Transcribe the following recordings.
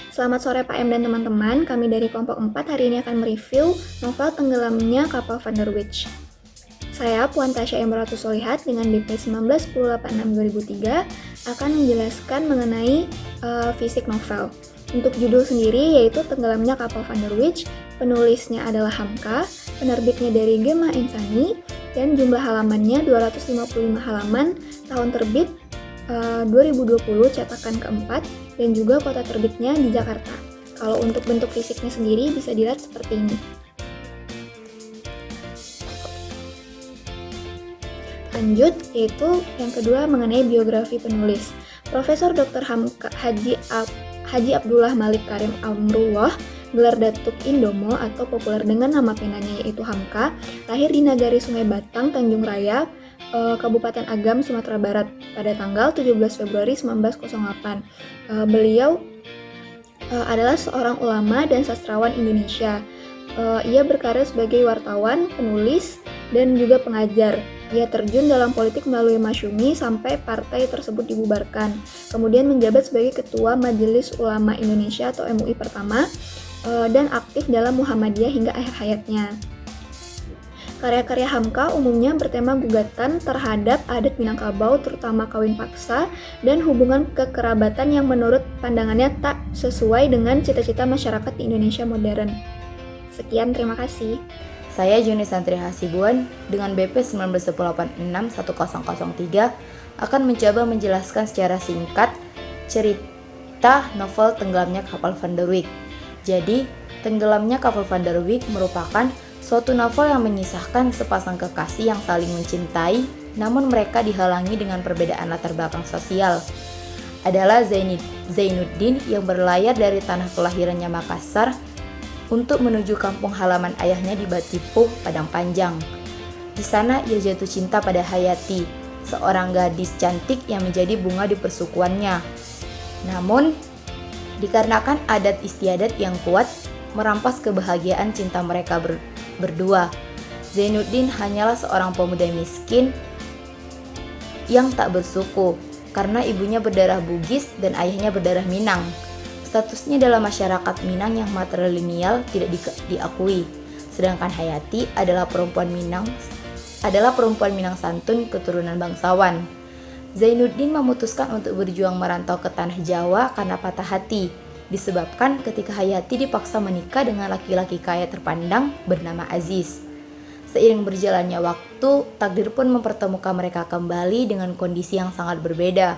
Selamat sore Pak M dan teman-teman, kami dari kelompok 4 hari ini akan mereview novel Tenggelamnya Kapal Van der Witch. Saya Puan Tasya Emratu Solihat dengan BP 191086-2003 akan menjelaskan mengenai fisik novel. Untuk judul sendiri yaitu Tenggelamnya Kapal Van der Witch, penulisnya adalah Hamka, penerbitnya dari Gemma Insani, dan jumlah halamannya 255 halaman, tahun terbit 2020 cetakan keempat, dan juga kota terbitnya di Jakarta. Kalau untuk bentuk fisiknya sendiri bisa dilihat seperti ini. Lanjut, yaitu yang kedua mengenai biografi penulis. Profesor Dr. Haji Abdullah Malik Karim Amrullah, gelar Datuk Indomo atau populer dengan nama penanya yaitu Hamka, lahir di Nagari Sungai Batang, Tanjung Raya, Kabupaten Agam, Sumatera Barat pada tanggal 17 Februari 1908. Beliau adalah seorang ulama dan sastrawan Indonesia. Ia berkarir sebagai wartawan, penulis, dan juga pengajar. Ia terjun dalam politik melalui Masyumi sampai partai tersebut dibubarkan. Kemudian menjabat sebagai Ketua Majelis Ulama Indonesia atau MUI pertama dan aktif dalam Muhammadiyah hingga akhir hayatnya. Karya-karya Hamka umumnya bertema gugatan terhadap adat Minangkabau, terutama kawin paksa dan hubungan kekerabatan yang menurut pandangannya tak sesuai dengan cita-cita masyarakat di Indonesia modern. Sekian, terima kasih. Saya Juni Santri Hasibuan dengan BP 19861003 akan mencoba menjelaskan secara singkat cerita novel Tenggelamnya Kapal Van der Witch. Jadi, Tenggelamnya Kapal Van der Witch merupakan suatu novel yang mengisahkan sepasang kekasih yang saling mencintai, namun mereka dihalangi dengan perbedaan latar belakang sosial. Adalah Zainuddin yang berlayar dari tanah kelahirannya Makassar untuk menuju kampung halaman ayahnya di Batipuh, Padang Panjang. Di sana ia jatuh cinta pada Hayati, seorang gadis cantik yang menjadi bunga di persukuannya. Namun, dikarenakan adat istiadat yang kuat merampas kebahagiaan cinta mereka berdua, Zainuddin hanyalah seorang pemuda miskin yang tak bersuku karena ibunya berdarah Bugis dan ayahnya berdarah Minang. Statusnya dalam masyarakat Minang yang matrilineal tidak diakui, sedangkan Hayati adalah perempuan Minang santun keturunan bangsawan. Zainuddin memutuskan untuk berjuang merantau ke tanah Jawa karena patah hati, disebabkan ketika Hayati dipaksa menikah dengan laki-laki kaya terpandang bernama Aziz. Seiring berjalannya waktu, takdir pun mempertemukan mereka kembali dengan kondisi yang sangat berbeda.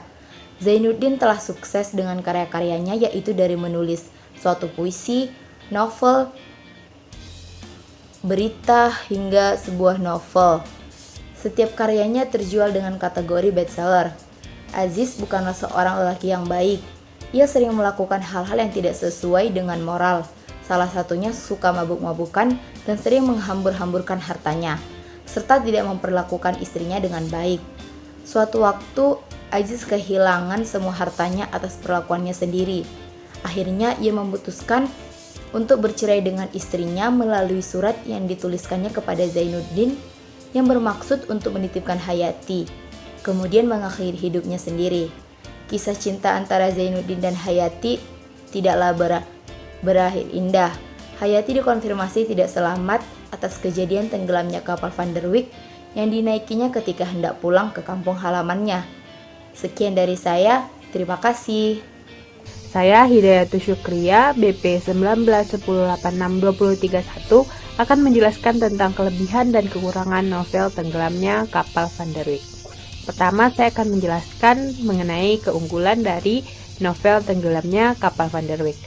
Zainuddin telah sukses dengan karya-karyanya, yaitu dari menulis suatu puisi, novel, berita, hingga sebuah novel. Setiap karyanya terjual dengan kategori bestseller. Aziz bukanlah seorang lelaki yang baik. Ia sering melakukan hal-hal yang tidak sesuai dengan moral. Salah satunya suka mabuk-mabukan dan sering menghambur-hamburkan hartanya, serta tidak memperlakukan istrinya dengan baik. Suatu waktu, Aziz kehilangan semua hartanya atas perlakuannya sendiri. Akhirnya ia memutuskan untuk bercerai dengan istrinya melalui surat yang dituliskannya kepada Zainuddin yang bermaksud untuk menitipkan Hayati, kemudian mengakhiri hidupnya sendiri. Kisah cinta antara Zainuddin dan Hayati tidaklah berakhir indah. Hayati dikonfirmasi tidak selamat atas kejadian tenggelamnya kapal Van der Witch yang dinaikinya ketika hendak pulang ke kampung halamannya. Sekian dari saya, terima kasih. Saya Hidayatul Syukriya, BP 1910862031 akan menjelaskan tentang kelebihan dan kekurangan novel Tenggelamnya Kapal Van der Witch. Pertama, saya akan menjelaskan mengenai keunggulan dari novel Tenggelamnya Kapal Van der Witch.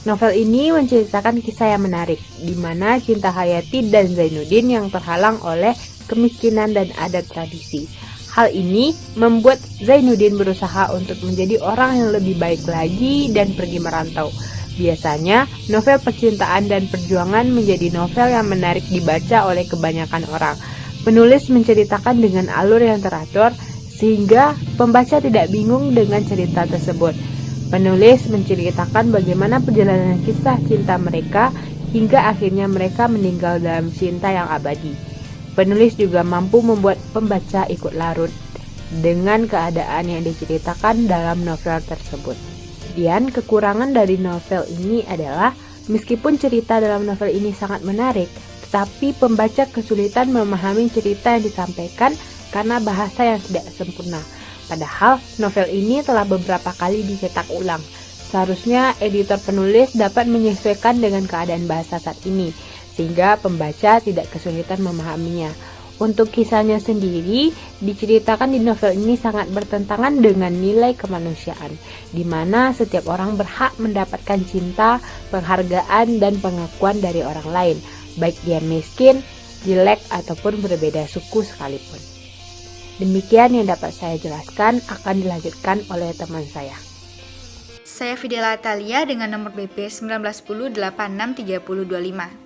Novel ini menceritakan kisah yang menarik, di mana cinta Hayati dan Zainuddin yang terhalang oleh kemiskinan dan adat tradisi. Hal ini membuat Zainuddin berusaha untuk menjadi orang yang lebih baik lagi dan pergi merantau. Biasanya, novel percintaan dan perjuangan menjadi novel yang menarik dibaca oleh kebanyakan orang. Penulis menceritakan dengan alur yang teratur, sehingga pembaca tidak bingung dengan cerita tersebut. Penulis menceritakan bagaimana perjalanan kisah cinta mereka hingga akhirnya mereka meninggal dalam cinta yang abadi. Penulis juga mampu membuat pembaca ikut larut dengan keadaan yang diceritakan dalam novel tersebut. Kemudian kekurangan dari novel ini adalah meskipun cerita dalam novel ini sangat menarik, tetapi pembaca kesulitan memahami cerita yang disampaikan karena bahasa yang tidak sempurna. Padahal novel ini telah beberapa kali dicetak ulang. Seharusnya editor penulis dapat menyesuaikan dengan keadaan bahasa saat ini, sehingga pembaca tidak kesulitan memahaminya. Untuk kisahnya sendiri, diceritakan di novel ini sangat bertentangan dengan nilai kemanusiaan, di mana setiap orang berhak mendapatkan cinta, penghargaan, dan pengakuan dari orang lain, baik dia miskin, jelek, ataupun berbeda suku sekalipun. Demikian yang dapat saya jelaskan, akan dilanjutkan oleh teman saya. Saya Fidela Atalia dengan nomor BP 1910863025.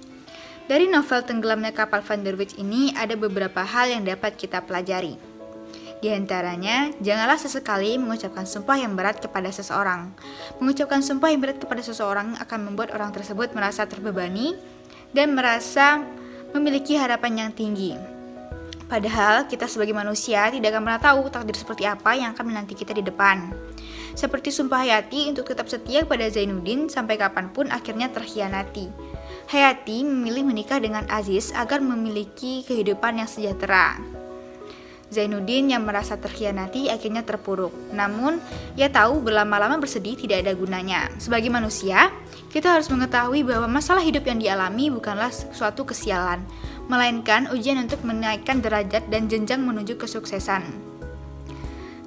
Dari novel Tenggelamnya Kapal Van der Wijk ini ada beberapa hal yang dapat kita pelajari. Di antaranya, janganlah sesekali mengucapkan sumpah yang berat kepada seseorang. Mengucapkan sumpah yang berat kepada seseorang akan membuat orang tersebut merasa terbebani dan merasa memiliki harapan yang tinggi. Padahal kita sebagai manusia tidak akan pernah tahu takdir seperti apa yang akan menanti kita di depan. Seperti sumpah Hayati untuk tetap setia pada Zainuddin sampai kapanpun akhirnya terkhianati. Hayati memilih menikah dengan Aziz agar memiliki kehidupan yang sejahtera. Zainuddin yang merasa terkhianati akhirnya terpuruk. Namun, ia tahu berlama-lama bersedih tidak ada gunanya. Sebagai manusia, kita harus mengetahui bahwa masalah hidup yang dialami bukanlah suatu kesialan, melainkan ujian untuk menaikkan derajat dan jenjang menuju kesuksesan.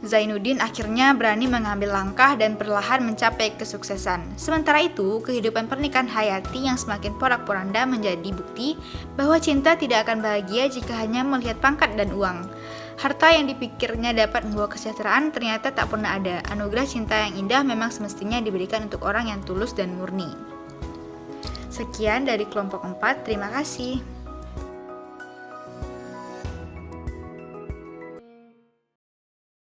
Zainuddin akhirnya berani mengambil langkah dan perlahan mencapai kesuksesan. Sementara itu, kehidupan pernikahan Hayati yang semakin porak-poranda menjadi bukti bahwa cinta tidak akan bahagia jika hanya melihat pangkat dan uang. Harta yang dipikirnya dapat membawa kesejahteraan ternyata tak pernah ada. Anugerah cinta yang indah memang semestinya diberikan untuk orang yang tulus dan murni. Sekian dari kelompok 4, terima kasih.